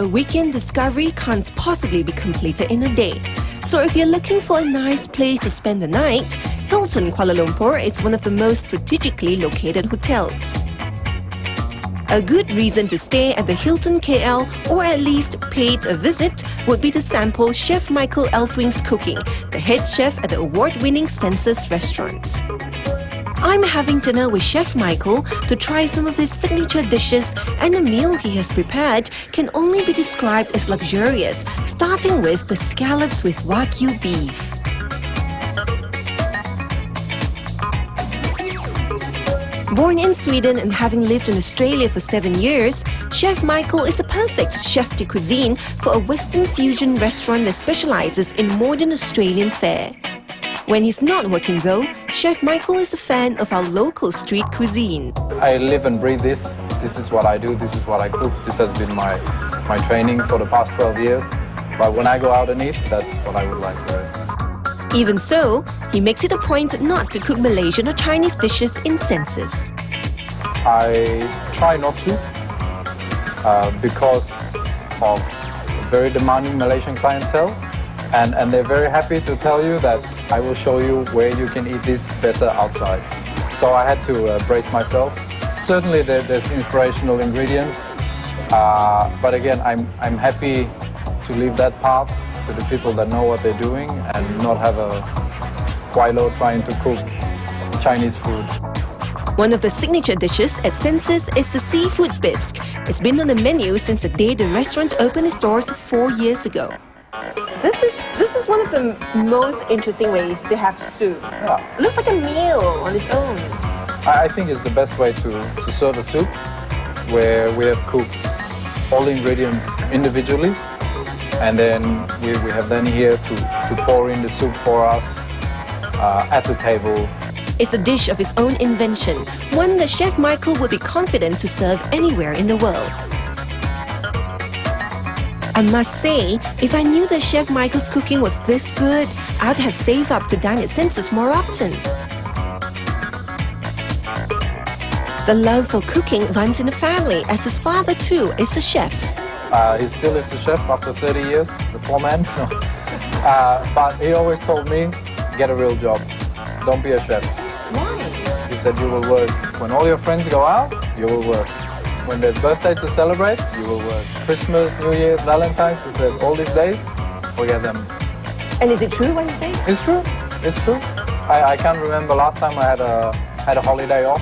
her weekend discovery can't possibly be completed in a day. So if you're looking for a nice place to spend the night, Hilton Kuala Lumpur is one of the most strategically located hotels. A good reason to stay at the Hilton KL, or at least paid a visit, would be to sample Chef Michael Elfwing's cooking, the head chef at the award-winning Senses restaurant. I'm having dinner with Chef Michael to try some of his signature dishes, and the meal he has prepared can only be described as luxurious, starting with the scallops with Wagyu beef. Born in Sweden and having lived in Australia for 7 years, Chef Michael is the perfect chef de cuisine for a Western fusion restaurant that specialises in modern Australian fare. When he's not working though, Chef Michael is a fan of our local street cuisine. I live and breathe this. This is what I do, this is what I cook. This has been my training for the past 12 years. But when I go out and eat, that's what I would like to do. Even so, he makes it a point not to cook Malaysian or Chinese dishes in Senses. I try not to because of a very demanding Malaysian clientele. And they're very happy to tell you that I will show you where you can eat this better outside. So I had to brace myself. Certainly there's inspirational ingredients, but again, I'm happy to leave that part to the people that know what they're doing and not have a Quilo trying to cook Chinese food. One of the signature dishes at Senses is the seafood bisque. It's been on the menu since the day the restaurant opened its doors 4 years ago. This is one of the most interesting ways to have soup. Yeah. It looks like a meal on its own. I think it's the best way to serve a soup, where we have cooked all the ingredients individually, and then we have then here to pour in the soup for us at the table. It's a dish of its own invention, one that Chef Michael would be confident to serve anywhere in the world. I must say, if I knew that Chef Michael's cooking was this good, I'd have saved up to dine at Senses more often. The love for cooking runs in the family, as his father too is a chef. He still is a chef after 30 years, the poor man. But he always told me, get a real job, don't be a chef. Why? He said you will work. When all your friends go out, you will work. When there's birthday to celebrate, you will work. Christmas, New Year, Valentine's, he said, all these days, forget them. And is it true what you say? It's true, it's true. I can't remember last time I had a holiday off.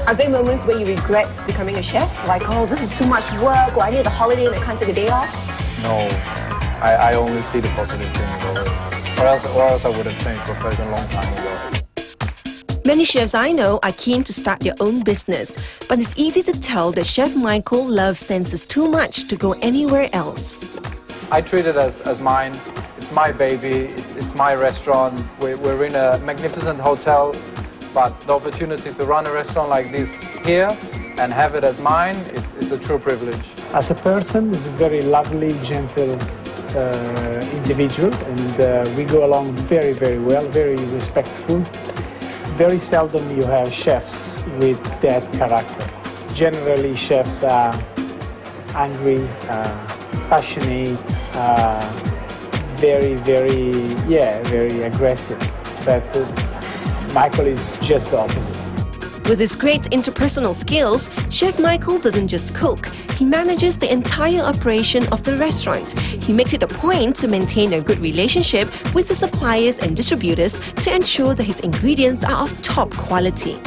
Are there moments where you regret becoming a chef? Like, oh, this is too much work, or I need a holiday and I can't take a day off? No, I only see the positive things of it. Or else I would have changed profession a long time ago. Many chefs I know are keen to start their own business, but it's easy to tell that Chef Michael loves Senses too much to go anywhere else. I treat it as mine. It's my baby, it's my restaurant. We're in a magnificent hotel, but the opportunity to run a restaurant like this here and have it as mine, it's a true privilege. As a person, he's a very lovely, gentle individual, and we go along very, very well, very respectful. Very seldom you have chefs with that character. Generally, chefs are angry, passionate, very aggressive. But Michael is just the opposite. With his great interpersonal skills, Chef Michael doesn't just cook, he manages the entire operation of the restaurant. He makes it a point to maintain a good relationship with the suppliers and distributors to ensure that his ingredients are of top quality.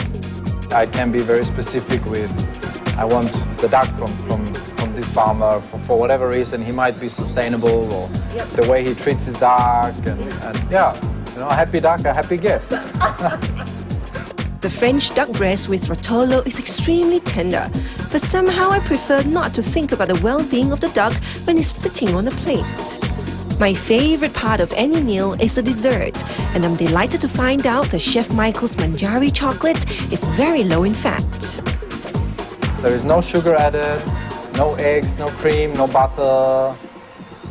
I can be very specific with, I want the duck from this farmer for whatever reason. He might be sustainable, or the way he treats his duck, and yeah, you know, a happy duck, a happy guest. The French duck breast with rotolo is extremely tender, but somehow I prefer not to think about the well-being of the duck when it's sitting on the plate. My favorite part of any meal is the dessert, and I'm delighted to find out that Chef Michael's Manjari chocolate is very low in fat. There is no sugar added, no eggs, no cream, no butter,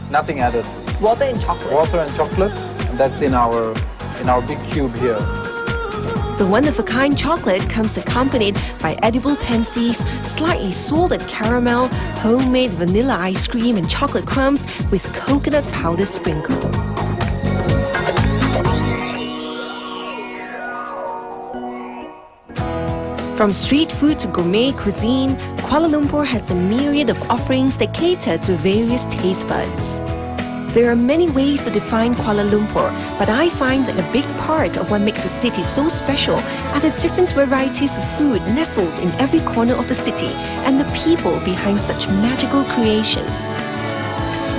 nothing added. Water and chocolate. Water and chocolate, and that's in our big cube here. The one-of-a-kind chocolate comes accompanied by edible pansies, slightly salted caramel, homemade vanilla ice cream and chocolate crumbs with coconut powder sprinkle. From street food to gourmet cuisine, Kuala Lumpur has a myriad of offerings that cater to various taste buds. There are many ways to define Kuala Lumpur, but I find that a big part of what makes a city so special are the different varieties of food nestled in every corner of the city and the people behind such magical creations.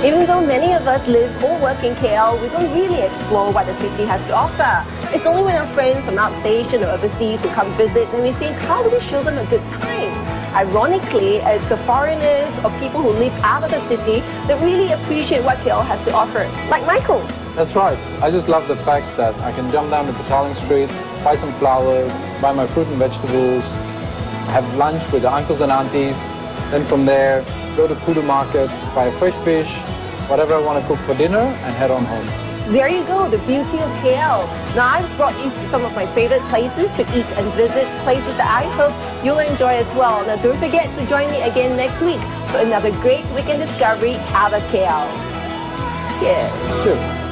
Even though many of us live or work in KL, we don't really explore what the city has to offer. It's only when our friends from outstation or overseas who come visit that we think, how do we show them a good time? Ironically, it's the foreigners or people who live out of the city that really appreciate what KL has to offer, like Michael. That's right. I just love the fact that I can jump down to Petaling Street, buy some flowers, buy my fruit and vegetables, have lunch with the uncles and aunties, then from there, go to Pudu markets, buy fresh fish, whatever I want to cook for dinner, and head on home. There you go, the beauty of KL. Now I've brought you to some of my favorite places to eat and visit, places that I hope you'll enjoy as well. Now don't forget to join me again next week for another great weekend discovery out of KL. Yes. Cheers.